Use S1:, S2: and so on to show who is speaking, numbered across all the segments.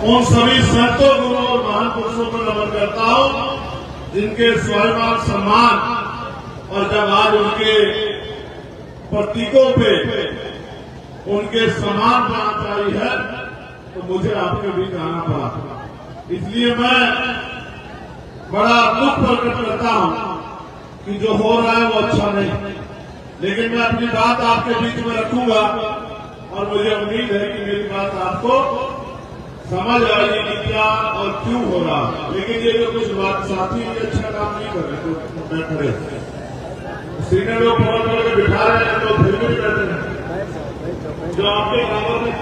S1: उन सभी संतों गुरुओं और महान पुरुषों को नमन करता हूं जिनके स्वाभिमान सम्मान और जब आज उनके प्रतीकों पे उनके सम्मान पाना है तो मुझे आपके बीच आना पड़ा। इसलिए मैं बड़ा दुख प्रकट करता हूं कि जो हो रहा है वो अच्छा नहीं, लेकिन मैं अपनी बात आपके बीच में रखूंगा और मुझे उम्मीद है कि मेरी बात आपको समझ आएगी कि क्या और क्यों हो रहा है। लेकिन ये जो कुछ बात साथी अच्छा काम नहीं कर रहे तो मैं खड़े सीने लोग पकड़ पकड़ के बिठा रहे हैं तो फिर भी कहते हैं जो आपके कामों में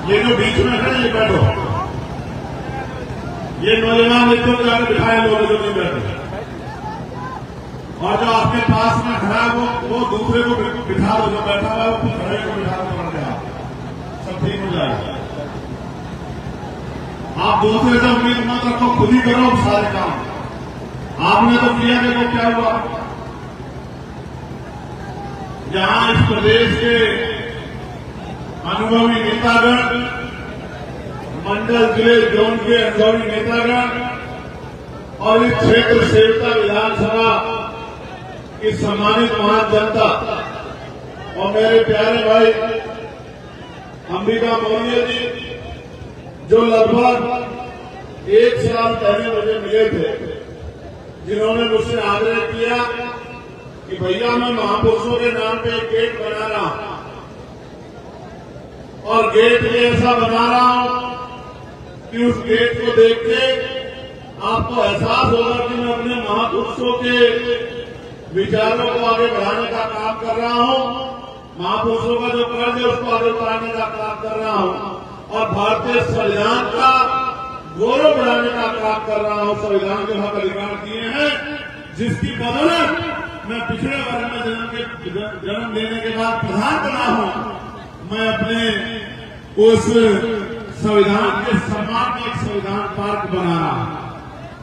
S1: ये जो बीच में है ये बैठो, ये नौजवान एक को जाकर बिठाए लोग जो नहीं बैठे, और जो आपके पास में खड़ा है वो दूसरे को बिठा दो, जो बैठा हुआ है वो खड़े को बिठा दो, पड़ गया सब ठीक हो जाएगा। आप दूसरे से उम्मीद मत रखो, खुद ही करो सारे काम। आपने तो किया, देखो क्या हुआ। जहां इस प्रदेश के अनुभवी नेतागण, मंडल जिले जोन के अनुभवी नेतागण और इस क्षेत्र सेवता विधानसभा की सम्मानित महान जनता और मेरे प्यारे भाई अंबिका मौर्य जी जो लगभग 1 साल पहले मुझे मिले थे, जिन्होंने मुझसे आग्रह किया कि भैया मैं महापुरुषों के नाम पे एक गेट बना रहा हूं और गेट ये ऐसा बना रहा हूं कि उस गेट को देख के आपको एहसास होगा कि मैं अपने महापुरुषों के विचारों को आगे बढ़ाने का काम कर रहा हूं, महापुरुषों का जो कर्ज है उसको आगे बढ़ाने का काम कर रहा हूं और भारतीय संविधान का गौरव बढ़ाने का काम कर रहा हूं। संविधान के हक अधिकार दिए हैं जिसकी बदौलत मैं पिछड़े वर्ग में जन्म लेने के बाद प्रधान बना हूं। मैं अपने उस संविधान के सम्मान में एक संविधान पार्क बना रहा हूं।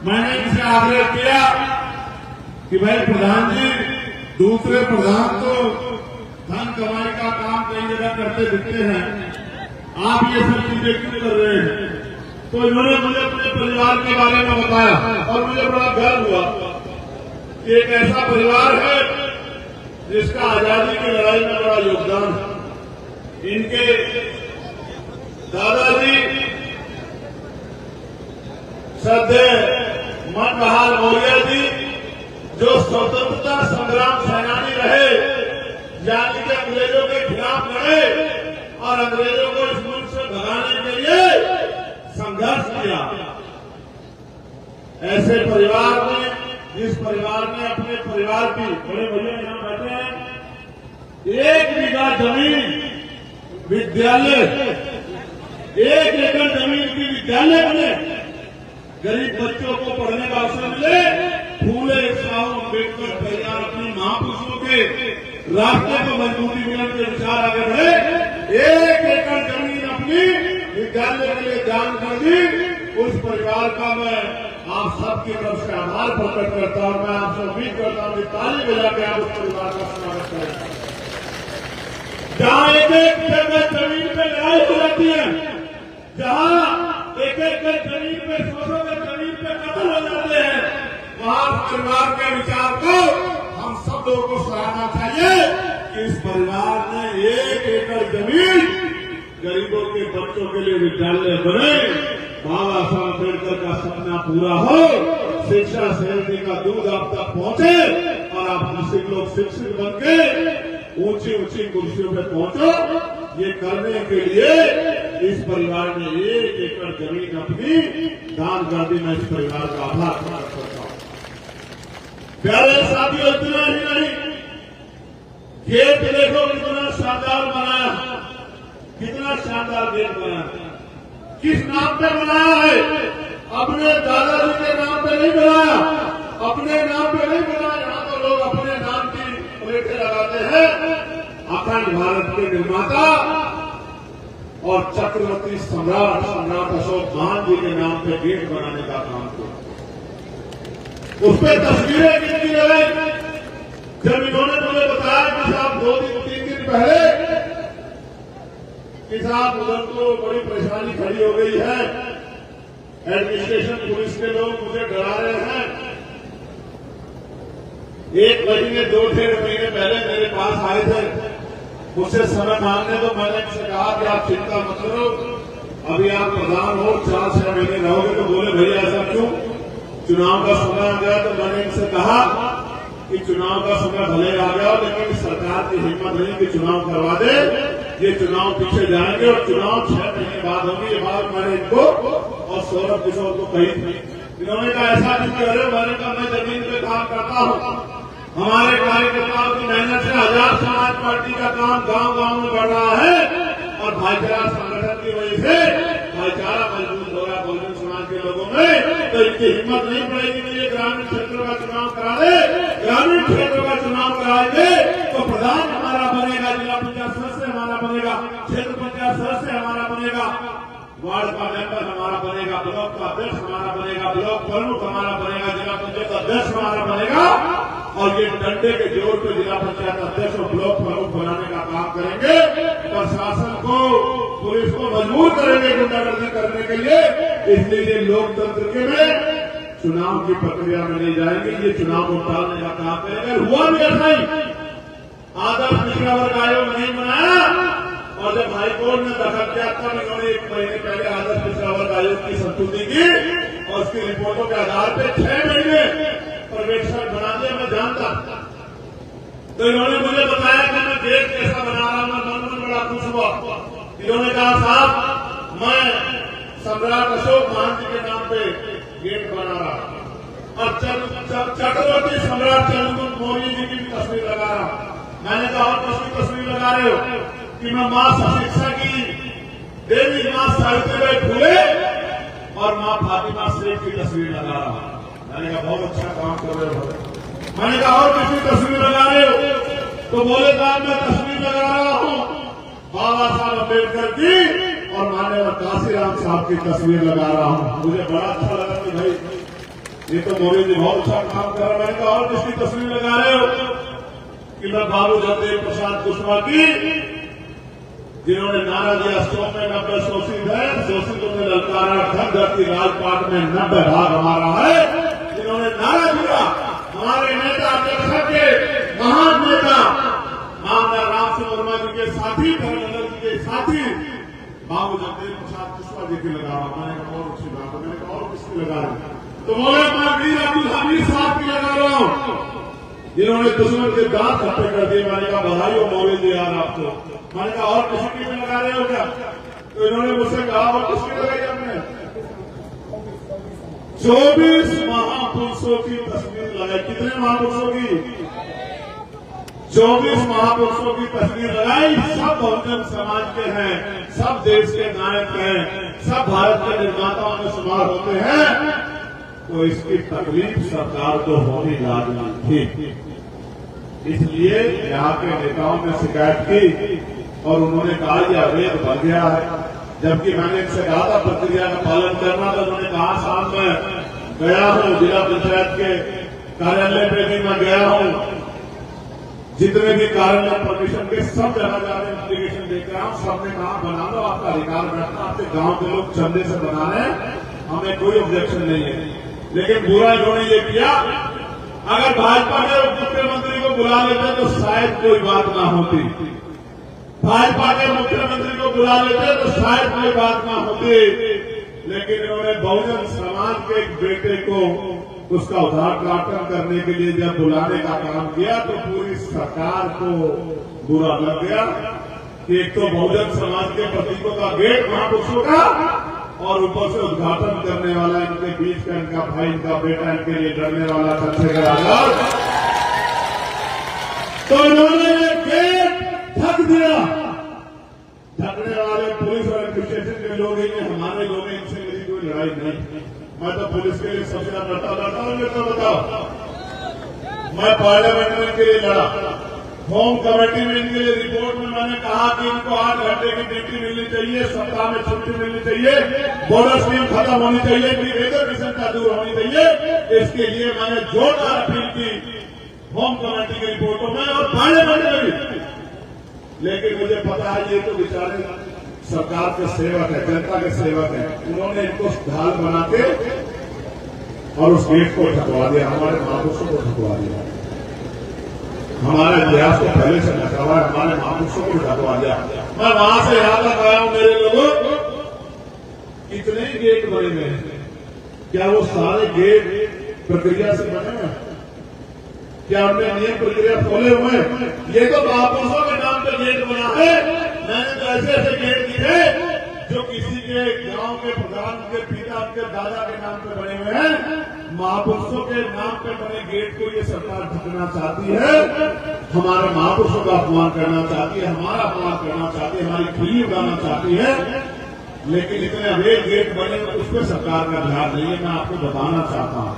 S1: मैंने इनसे आग्रह किया कि भाई प्रधान जी, दूसरे प्रधान तो धन कमाई का काम कई जगह करते दिखते हैं, आप ये सब चीजें क्यों कर रहे हैं। तो इन्होंने मुझे अपने परिवार के बारे में बताया और मुझे बड़ा गर्व हुआ कि एक ऐसा परिवार है जिसका आजादी की लड़ाई में बड़ा योगदान है। इनके दादाजी श्रद्धेय मनबहाल मौर्य जी जो स्वतंत्रता संग्राम सेनानी रहे, यानी कि अंग्रेजों के खिलाफ लड़े और अंग्रेजों को इस मुल्क से भगाने के लिए संघर्ष किया। ऐसे परिवार में, जिस परिवार ने अपने परिवार की, बड़े भैया यहां बैठे हैं, 1 बीघा जमीन विद्यालय, 1 एकड़ जमीन की विद्यालय बने, गरीब बच्चों को पढ़ने का अवसर मिले, फूले साहू अम्बेडकर तैयार अपनी महापुरुषों के रास्ते को मजबूती मिलने के विचार आगे बढ़े, 1 एकड़ जमीन अपनी विद्यालय के लिए दान कर दी। उस परिवार का मैं आप सबकी तरफ से आभार प्रकट करता हूं। मैं आपसे उम्मीद करता हूं कि ताली बजा के आप उस परिवार का स्वागत करें। जहां एक जगह जमीन पे लड़ाई हो जाती है, जहां एक जमीन पे 100 जमीन पे कत्ल हो जाते हैं, वहां परिवार के विचार को हम सब लोगों को सराहना चाहिए कि इस परिवार ने 1 एकड़ जमीन गरीबों के बच्चों के लिए विद्यालय बने, बाबा साहब अम्बेडकर का सपना पूरा हो, शिक्षा सेवती का दूध आप तक पहुंचे और आप लोग शिक्षित बन के ऊंची ऊंची कुर्सियों पे पहुंचो। ये करने के लिए इस परिवार ने 1 एकड़ जमीन अपनी दान कर दी। मैं इस परिवार का आभार प्रकट करता हूं। प्यारे साथियों, इतना ही नहीं, गेट देखो कितना शानदार बनाया, कितना शानदार गेट बनाया। किस नाम पे बनाया है? अपने दादाजी के नाम पे नहीं बनाया, अपने नाम पे नहीं बनाया। यहां तो लोग अपने नाम की प्लेटें लगाते हैं। अखंड भारत के निर्माता और चक्रवर्ती सम्राट अशोक महान जी के नाम पे गेट बनाने का काम किया। उस पर तस्वीरें कितनी लगाई, जब इन्होंने मुझे बताया कि साहब 2-3 दिन पहले कि साहब उधर तो बड़ी परेशानी खड़ी हो गई है, एडमिनिस्ट्रेशन पुलिस के लोग मुझे डरा रहे हैं। 1 महीने 2-1.5 महीने पहले मेरे पास आए थे, मुझसे समय मांगने, तो मैंने इनसे कहा कि आप चिंता मत करो, अभी आप प्रधान हो, 4-6 महीने रहोगे। तो बोले भैया ऐसा क्यों, चुनाव का समय आ गया। तो मैंने इनसे कहा कि चुनाव का समय भले आ गया, लेकिन सरकार की हिम्मत नहीं कि चुनाव करवा दे, ये चुनाव पीछे जाएंगे और चुनाव 6 महीने बाद होगी। ये बात मैंने इनको और सौरभ किशोर को कही थी। इन्होंने कहा ऐसा नहीं कह रहे। मैंने कहा मैं जमीन पे काम करता हूँ, हमारे कार्यकर्ताओं की मेहनत से आजाद समाज पार्टी का काम गांव-गांव में बढ़ रहा है और भाईचारा संगठन की वजह से भाईचारा मजबूत हो रहा है बहुजन समाज के लोगों में। तो इनकी हिम्मत नहीं पड़ेगी कि ये ग्रामीण क्षेत्रों का चुनाव करा दे। ग्रामीण क्षेत्रों का चुनाव कराएंगे तो प्रधान हमारा बनेगा, जिला पंचायत सदस्य हमारा बनेगा, क्षेत्र पंचायत सदस्य हमारा बनेगा, वार्ड का मेंबर हमारा बनेगा, ब्लॉक का अध्यक्ष हमारा बनेगा, ब्लॉक प्रमुख हमारा बनेगा, जिला पंचायत अध्यक्ष हमारा बनेगा। और ये डंडे के जोर पे जिला पंचायत अध्यक्ष और ब्लॉक प्रमुख बनाने का काम करेंगे। प्रशासन को, पुलिस को मजबूर करेंगे गुंडागर्दी करने के लिए। इसलिए ये लोकतंत्र के में चुनाव की प्रक्रिया में नहीं जाएंगे, ये चुनाव को टालने का काम करेंगे। हुआ भी ऐसा ही, आदर्श पिछड़ा वर्ग आयोग नहीं बनाया और जब हाईकोर्ट ने दखल किया तब इन्होंने 1 महीने पहले आदर्श पिछड़ा वर्ग आयोग की संस्तुति की और उसकी रिपोर्टों के आधार पर 6 महीने पर्यवेक्षक बना दिया। मैं जानता तो इन्होंने मुझे बताया कि मैं गेट कैसा बना रहा हूं, मैं मन में बड़ा खुश हुआ। इन्होंने कहा साहब मैं सम्राट अशोक महान जी के नाम पे गेट बना रहा और चक्रवर्ती सम्राट चंद्रगुप्त मौर्य जी की भी तस्वीर लगा रहा। मैंने कहा और किसकी तस्वीर लगा रहे हो कि मैं मां शिक्षा की देवी मां सावित्रीबाई फुले और मां फातिमा शेख की तस्वीर लगा रहा। मैंने कहा बहुत अच्छा काम कर रहे हो। मैंने कहा और किसी तस्वीर लगा रहे हो, तो बोले साहब मैं तस्वीर लगा रहा हूं बाबा साहब अम्बेडकर की और माननीय काशीराम साहब की तस्वीर लगा रहा हूं। मुझे बड़ा अच्छा लगा कि भाई ये तो मौर्य जी बहुत अच्छा काम कर रहे हैं। मैंने कहा और किसकी तस्वीर लगा रहे हो कि मैं बाबू जगदेव प्रसाद कुशवाहा की, जिन्होंने नारा दिया 100 में 90 शोषित है, शोषितों ने ललकारा धन धरती राजपाट में 90 भाग हमारा है। जिन्होंने नारा दिया हमारे नेता अध्यक्ष के महान नेता मामला राम सिंह वर्मा जी के साथी, धर्मेंद्र जी के साथी बाबू जगदेव प्रसाद कुशवाहा जी की लगा रहा। मैंने कहा और अच्छी बात है। मैंने कहा और किसकी लगा रही, तो बोले मैं वीर अब्दुल हमीद साहब की लगा रहा हूं, जिन्होंने दुश्मन के दांत खट्टे कर दिए। मैंने कहा बधाई हो मौर्य जी यार आपको। मैंने कहा और किसी की भी लगा रहे हो क्या, तो इन्होंने मुझसे कहा और किसकी लगाई हमने 24 महापुरुषों की तस्वीर लगाई। कितने महापुरुषों की, 24 महापुरुषों की तस्वीर लगाई। सब बहुजन समाज के हैं, सब देश के नायक हैं, सब भारत के निर्माताओं में शुमार होते हैं। तो इसकी तकलीफ सरकार को होनी लाजमी थी। इसलिए यहाँ के नेताओं ने शिकायत की और उन्होंने कहा यह अवैध बन गया है। जबकि मैंने इनसे कहा था प्रक्रिया का पालन करना, तो उन्होंने कहा साहब मैं गया हूँ जिला पंचायत के कार्यालय पे भी मैं गया हूँ, जितने भी कार्यालय परमिशन के सब जगह जाकर एप्लीकेशन देकर आऊँ, सबने कहा बना लो, आपका अधिकार बैठना, आपके गांव के लोग चंदे से बना रहे हैं, हमें कोई ऑब्जेक्शन नहीं है। लेकिन बुरा इन्होंने ये किया, अगर भाजपा के उप मुख्यमंत्री को बुला लेते तो शायद कोई बात ना होती, भाजपा के मुख्यमंत्री को बुला लेते तो शायद कोई बात ना होती। लेकिन इन्होंने बहुजन समाज के एक बेटे को उसका उद्घाटन करने के लिए जब बुलाने का काम किया तो पूरी सरकार को बुरा लग गया कि एक तो बहुजन समाज के प्रतीकों का गेट महापुरुषों का और ऊपर से उद्घाटन करने वाला इनके बीच का इनका भाई, इनका बेटा, इनके लिए डरने वाला चंद्रशेखर आजाद। तो इन्होंने ये गेट ढक दिया। ढकने वाले पुलिस और एडमिनिस्ट्रेशन के लोग ही, हमारे लोग हैं, इनसे मेरी कोई लड़ाई नहीं। मैं तो पुलिस के लिए सबसे ज्यादा लड़ता हूँ। ये तो बताओ, मैं पार्लियामेंट में इनके लिए लड़ा, होम कमेटी में इनके लिए रिपोर्ट में मैंने कहा कि इनको 8 घंटे की ड्यूटी मिलनी चाहिए, सप्ताह में छुट्टी मिलनी चाहिए, बोनस स्कीम खत्म होनी चाहिए, रिजर्वेशन का दूर होनी चाहिए। इसके लिए मैंने जोरदार अपील की होम कमेटी की रिपोर्टों में और पार्लियामेंट में भी। लेकिन मुझे पता है ये तो बेचारे सरकार के सेवक है, जनता के सेवक है, उन्होंने इनको ढाल बना के और उस गेट को ढकवा दिया, हमारे महापुरुषों को ढकवा दिया, हमारे इतिहास को पहले से ढका हुआ है, हमारे महापुरुषों को ढकवा दिया। मैं वहां से यहाँ तक आया हूं, मेरे लोगों कितने गेट बने हुए हैं, क्या वो सारे गेट प्रक्रिया से बने हुए हैं? क्या उनमें नियम प्रक्रिया खोले हुए हैं? ये तो महापुरुषों के नाम पे गेट बना है। मैंने तो ऐसे ऐसे गेट दिखे जो किसी के गांव के प्रधान के पिता के दादा के नाम पे बने हुए हैं। महापुरुषों के नाम पे बने गेट को ये सरकार ढकना चाहती है, हमारे महापुरुषों का अपमान करना चाहती है, हमारा अपमान करना चाहती है, हमारी खिल्ली उड़ाना चाहती है। लेकिन इतने अनेक गेट बने उस पर सरकार का ध्यान नहीं है। मैं आपको बताना चाहता हूं,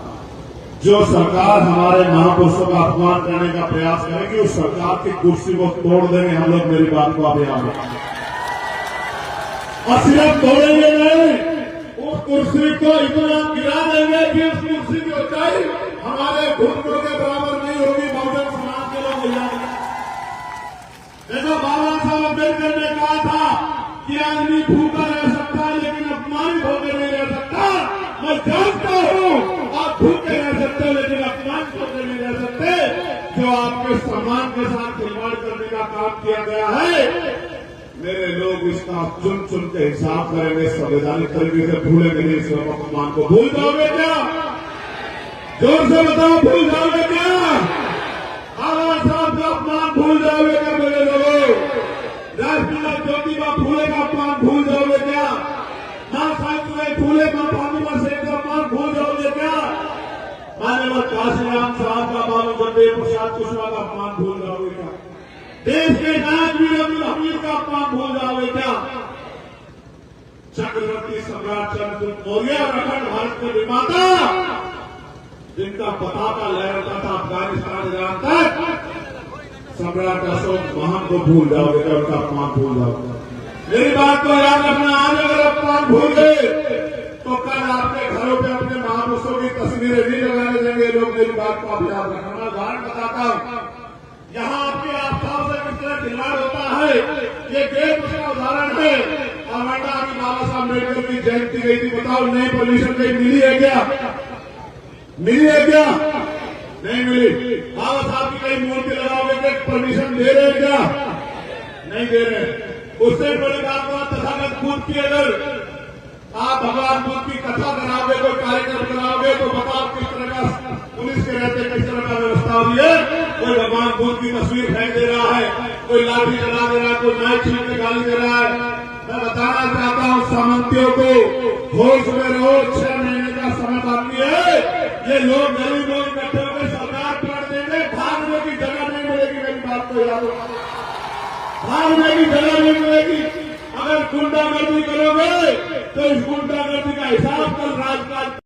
S1: जो सरकार हमारे महापुरुषों का अपमान करने का प्रयास करेगी उस सरकार की कुर्सी को तोड़ देंगे हम लोग। मेरी बात को आप याद रखें, और सिर्फ तोड़ेंगे नहीं, उस कुर्सी को इतना गिरा देंगे कि उस कुर्सी की ऊंचाई हमारे घुटनों के बराबर नहीं होगी। बहुजन समाज के लोग याद रखें। देखो, बाबा साहब अम्बेडकर ने कहा था कि आदमी भूखा रह सकता है लेकिन अपमानित होकर नहीं रह सकता। मैं जानता हूं आप भूखे रह सकते हो लेकिन अपमानित होकर नहीं रह सकते। जो आपके सम्मान के साथ खिलवाड़ करने का काम किया गया है, मेरे लोग इसका चुन चुन के हिसाब करेंगे, संवैधानिक तरीके से भूलेंगे नहीं। इस अपमान को भूल जाओगे क्या? जोर से बताओ, भूल जाओगे क्या? बाबा साहब का अपमान भूल जाओगे क्या मेरे लोगों? राष्ट्रपिता ज्योतिबा फूले का अपमान भूल जाओगे क्या? मां सावित्रीबाई फूले, मां भानुमती सेन का अपमान भूल जाओगे क्या? माननीय काशीराम साहब का, बाबू जगदेव प्रसाद कुशवाहा का अपमान भूल जाओगे क्या? देश के नायक वीर अब्दुल हमीद का अपमान भूल जाओगे क्या? चक्रवर्ती सम्राट चंद्रगुप्त मौर्य और अखंड भारत के निर्माता, जिनका पताका लहराता था अफगानिस्तान ईरान तक, सम्राट अशोक महान को भूल जाओगे क्या? उनका अपमान भूल जाओगे? मेरी बात को याद रखना, आज अगर अपमान भूल गए तो कल आपके घरों पे अपने महापुरुषों की तस्वीरें नहीं लगाने देंगे लोग। मेरी बात को आप याद रखना। मैं उदाहरण बताता हूं, यहाँ आपके आस्थाओं से किस तरह खिलवाड़ होता है, ये गेट उसका उदाहरण है। अमेरिका की बाबा साहब अम्बेडकर की जयंती गई थी, बताओ नई परमिशन कहीं मिली है क्या? मिली है क्या? नहीं मिली। बाबा साहब की कहीं मूर्ति लगाओगे क्या परमिशन दे रहे क्या? नहीं दे रहे। उससे बड़ी बात तथागत बुद्ध की, अगर आप भगवान बुद्ध की कथा कराओगे, कोई कार्यक्रम कराओगे तो बताओ किस तरह का पुलिस के रहते किस तरह का व्यवस्था हो रही है। कोई भगवान बुद्ध की तस्वीर फेंक दे रहा है, कोई लाठी चला दे रहा है, कोई नाइट छीन के गाली दे रहा है। मैं बताना चाहता हूं सामंतियों को, होश में रहो, 6 महीने का समय बाकी है। ये लोग गरीब लोग इकट्ठे होकर सरकार कर देंगे, भागने की जगह नहीं मिलेगी। मेरी बात को याद रखो, भागने की जगह नहीं मिलेगी। अगर गुंडागर्दी करोगे तो इस गुंडागर्दी का हिसाब कल राजपाल